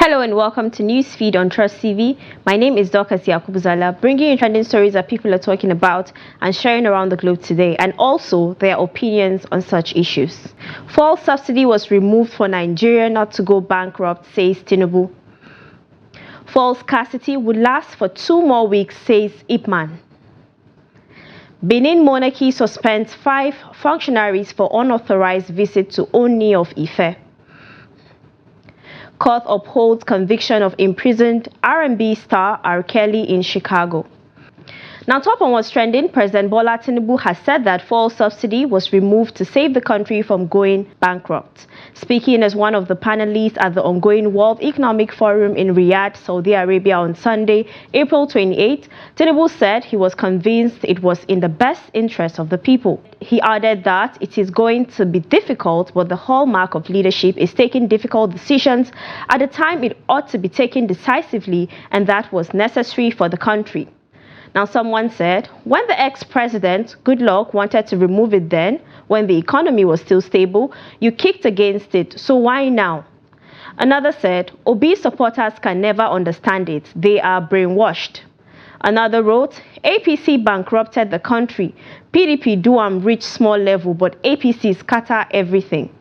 Hello and welcome to Newsfeed on Trust TV. My name is Dorcas Yakubu, bringing you trending stories that people are talking about and sharing around the globe today, and also their opinions on such issues. Fuel subsidy was removed for Nigeria not to go bankrupt, says Tinubu. Fuel scarcity would last for 2 more weeks, says Ipman. Benin monarchy suspends 5 functionaries for unauthorized visit to Oni of Ife. Court upholds conviction of imprisoned R&B star R. Kelly in Chicago. Now, top on what's trending, President Bola Tinubu has said that fuel subsidy was removed to save the country from going bankrupt. Speaking as one of the panelists at the ongoing World Economic Forum in Riyadh, Saudi Arabia on Sunday, April 28, Tinubu said he was convinced it was in the best interest of the people. He added that it is going to be difficult, but the hallmark of leadership is taking difficult decisions at a time it ought to be taken decisively, and that was necessary for the country. Now, someone said, when the ex-president, Goodluck, wanted to remove it then, when the economy was still stable, you kicked against it, so why now? Another said, Obi supporters can never understand it, they are brainwashed. Another wrote, APC bankrupted the country, PDP do reach small level, but APC scatter everything.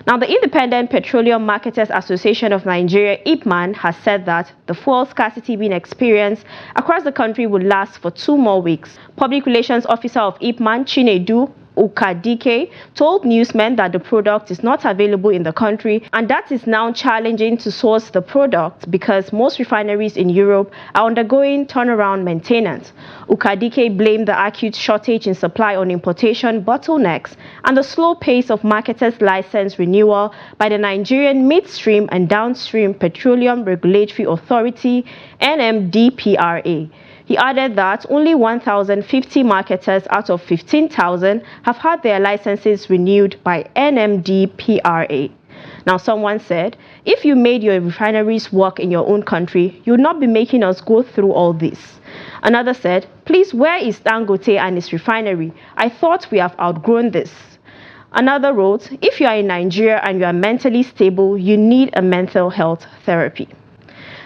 Now, the Independent Petroleum Marketers Association of Nigeria, Ipman, has said that the fuel scarcity being experienced across the country would last for 2 more weeks. Public Relations Officer of Ipman, Chinedu Ukadike, told newsmen that the product is not available in the country, and that is now challenging to source the product because most refineries in Europe are undergoing turnaround maintenance. Ukadike blamed the acute shortage in supply on importation bottlenecks and the slow pace of marketers' license renewal by the Nigerian Midstream and Downstream Petroleum Regulatory Authority, NMDPRA. He added that only 1,050 marketers out of 15,000 have had their licenses renewed by NMDPRA. Now, someone said, if you made your refineries work in your own country, you would not be making us go through all this. Another said, please, where is Dangote and his refinery? I thought we have outgrown this. Another wrote, if you are in Nigeria and you are mentally stable, you need a mental health therapy.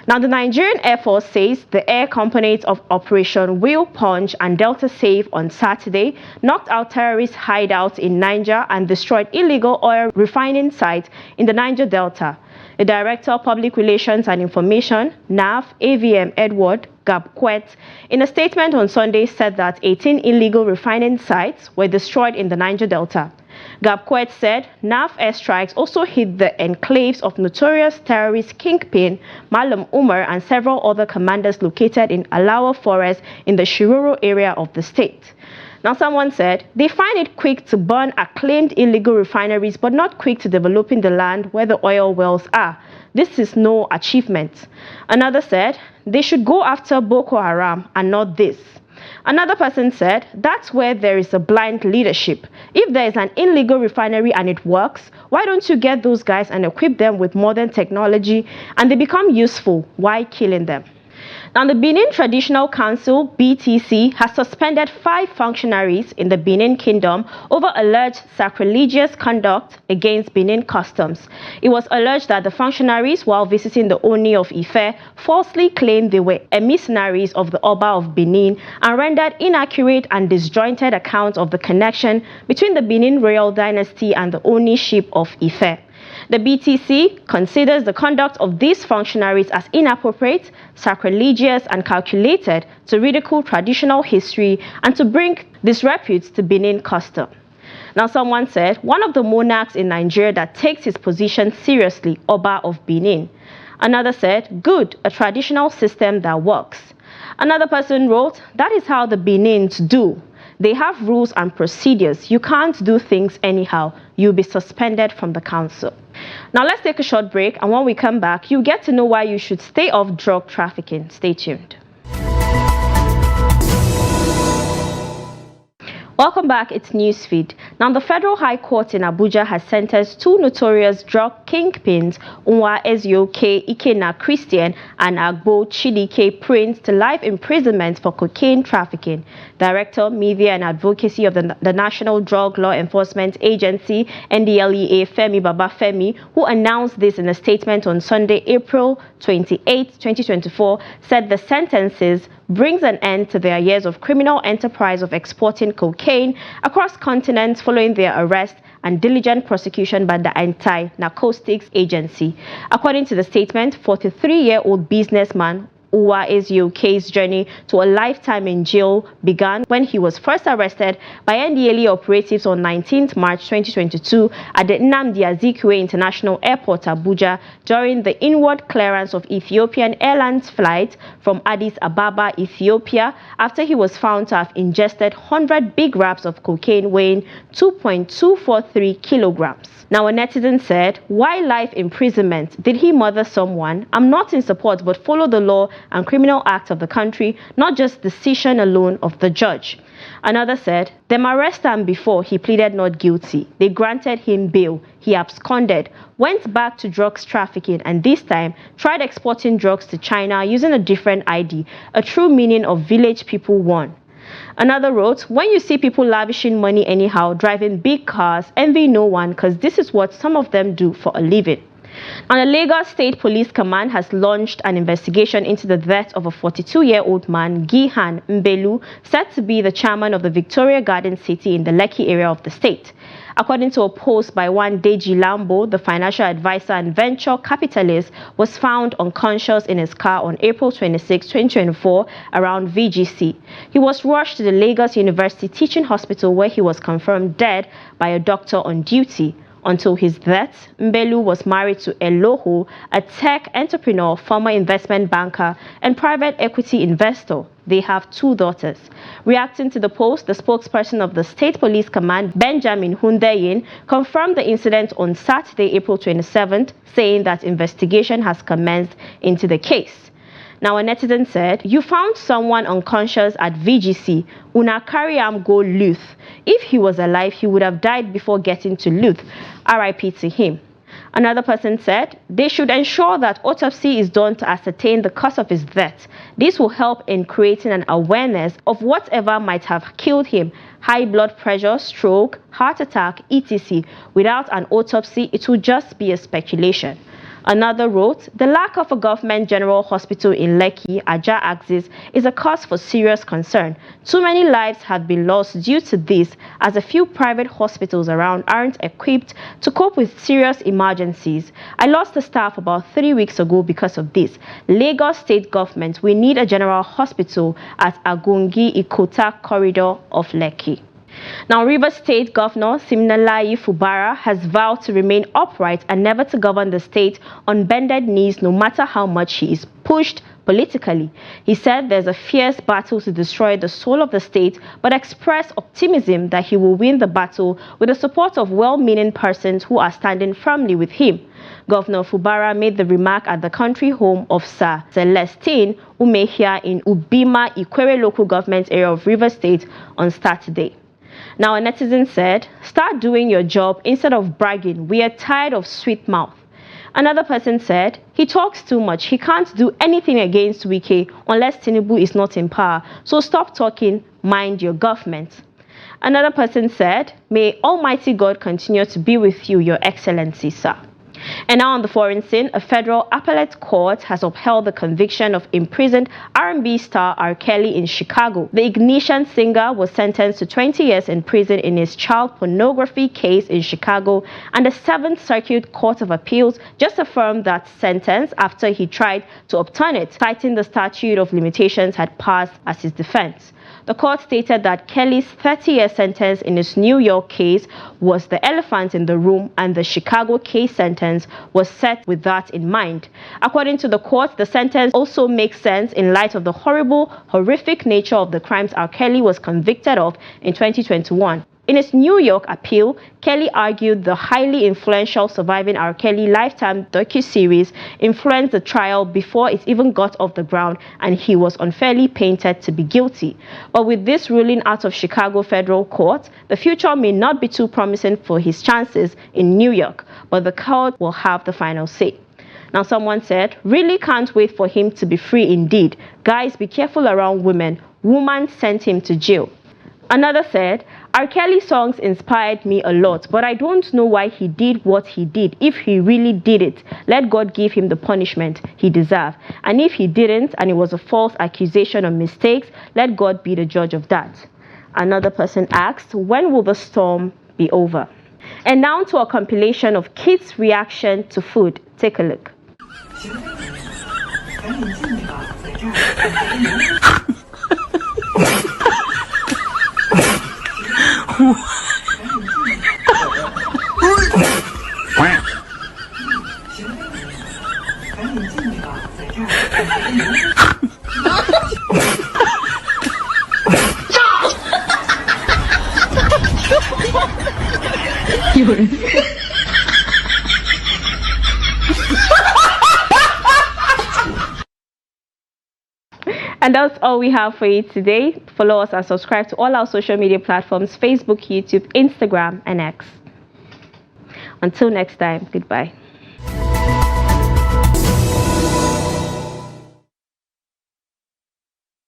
Now, the Nigerian Air Force says the air components of Operation Whale Punch and Delta Save on Saturday knocked out terrorist hideouts in Niger and destroyed illegal oil refining sites in the Niger Delta. The Director of Public Relations and Information, NAF AVM Edward Gabquet, in a statement on Sunday said that 18 illegal refining sites were destroyed in the Niger Delta. Gabquet said NAF airstrikes also hit the enclaves of notorious terrorist kingpin Malam Umar and several other commanders located in Alawa Forest in the Shiroro area of the state. Now, someone said they find it quick to burn acclaimed illegal refineries, but not quick to developing the land where the oil wells are. This is no achievement. Another said they should go after Boko Haram and not this. Another person said, that's where there is a blind leadership. If there is an illegal refinery and it works, why don't you get those guys and equip them with modern technology and they become useful? Why killing them? Now, the Benin Traditional Council, BTC, has suspended 5 functionaries in the Benin Kingdom over alleged sacrilegious conduct against Benin customs. It was alleged that the functionaries, while visiting the Oni of Ife, falsely claimed they were emissaries of the Oba of Benin and rendered inaccurate and disjointed accounts of the connection between the Benin royal dynasty and the Oni-ship of Ife. The BTC considers the conduct of these functionaries as inappropriate, sacrilegious, and calculated to ridicule traditional history and to bring disrepute to Benin custom. Now, someone said, one of the monarchs in Nigeria that takes his position seriously, Oba of Benin. Another said, good, a traditional system that works. Another person wrote, that is how the Benins do. They have rules and procedures. You can't do things anyhow. You'll be suspended from the council. Now, let's take a short break, and when we come back, you'll get to know why you should stay off drug trafficking. Stay tuned. Welcome back, it's Newsfeed. Now, the Federal High Court in Abuja has sentenced two notorious drug kingpins, Nwa Ezioke Ikena Christian and Agbo Chidike Prince, to life imprisonment for cocaine trafficking. Director, Media and Advocacy of the National Drug Law Enforcement Agency, NDLEA, Femi Babafemi, who announced this in a statement on Sunday, April 28, 2024, said the sentences brings an end to their years of criminal enterprise of exporting cocaine across continents following their arrest and diligent prosecution by the Anti-Narcotics Agency. According to the statement, 43-year-old businessman Nwa Ezioke's journey to a lifetime in jail began when he was first arrested by NDLEA operatives on 19th March 2022 at the Nnamdi Azikiwe International Airport, Abuja, during the inward clearance of Ethiopian Airlines flight from Addis Ababa, Ethiopia, after he was found to have ingested 100 big wraps of cocaine weighing 2.243 kilograms. Now, a netizen said, "Why life imprisonment? Did he murder someone? I'm not in support, but follow the law and criminal acts of the country, not just decision alone of the judge." Another said, "Them arrest him before he pleaded not guilty. They granted him bail. He absconded, went back to drugs trafficking, and this time tried exporting drugs to China using a different ID, a true meaning of village people one." Another wrote, "When you see people lavishing money anyhow, driving big cars, envy no one, because this is what some of them do for a living." And the Lagos State Police Command has launched an investigation into the death of a 42-year-old man, Gihan Mbelu, said to be the chairman of the Victoria Garden City in the Lekki area of the state. According to a post by one Deji Lambo, the financial advisor and venture capitalist was found unconscious in his car on April 26, 2024, around VGC. He was rushed to the Lagos University Teaching Hospital where he was confirmed dead by a doctor on duty. Until his death, Mbelu was married to Eloho, a tech entrepreneur, former investment banker, and private equity investor. They have two daughters. Reacting to the post, the spokesperson of the State Police Command, Benjamin Hundeyin, confirmed the incident on Saturday, April 27th, saying that investigation has commenced into the case. Now, a netizen said, "You found someone unconscious at VGC. Una carry am go Luth. If he was alive, he would have died before getting to Luth. RIP to him." Another person said, "They should ensure that autopsy is done to ascertain the cause of his death. This will help in creating an awareness of whatever might have killed him. High blood pressure, stroke, heart attack, etc. Without an autopsy, it will just be a speculation." Another wrote, "The lack of a government general hospital in Lekki, Aja axis, is a cause for serious concern. Too many lives have been lost due to this, as a few private hospitals around aren't equipped to cope with serious emergencies. I lost a staff about 3 weeks ago because of this. Lagos State Government, we need a general hospital at Agungi Ikota corridor of Lekki." Now, Rivers State Governor Siminalayi Fubara has vowed to remain upright and never to govern the state on bended knees, no matter how much he is pushed politically. He said there's a fierce battle to destroy the soul of the state, but expressed optimism that he will win the battle with the support of well-meaning persons who are standing firmly with him. Governor Fubara made the remark at the country home of Sir Celestine Umehia in Ubima, Ikwere local government area of Rivers State on Saturday. Now, a netizen said, "Start doing your job instead of bragging. We are tired of sweet mouth." Another person said, "He talks too much. He can't do anything against Wike unless Tinubu is not in power. So stop talking, mind your government." Another person said, "May Almighty God continue to be with you, Your Excellency, sir." And now on the foreign scene, a federal appellate court has upheld the conviction of imprisoned R&B star R. Kelly in Chicago. The Ignition singer was sentenced to 20 years in prison in his child pornography case in Chicago, and the 7th Circuit Court of Appeals just affirmed that sentence after he tried to overturn it, citing the statute of limitations had passed as his defense. The court stated that Kelly's 30-year sentence in his New York case was the elephant in the room, and the Chicago case sentence was set with that in mind. According to the court, the sentence also makes sense in light of the horrific nature of the crimes R. Kelly was convicted of in 2021. In his New York appeal, Kelly argued the highly influential Surviving R. Kelly Lifetime docuseries influenced the trial before it even got off the ground, and he was unfairly painted to be guilty. But with this ruling out of Chicago federal court, the future may not be too promising for his chances in New York, but the court will have the final say. Now, someone said, "Really can't wait for him to be free indeed. Guys, be careful around women. Woman sent him to jail." Another said, "R. Kelly songs inspired me a lot, but I don't know why he did what he did. If he really did it, let God give him the punishment he deserved. And if he didn't, and it was a false accusation or mistakes, let God be the judge of that." Another person asked, "When will the storm be over?" And now to a compilation of kids' reaction to food. Take a look. And that's all we have for you today. Follow us and subscribe to all our social media platforms: Facebook, YouTube, Instagram, and X. Until next time, goodbye.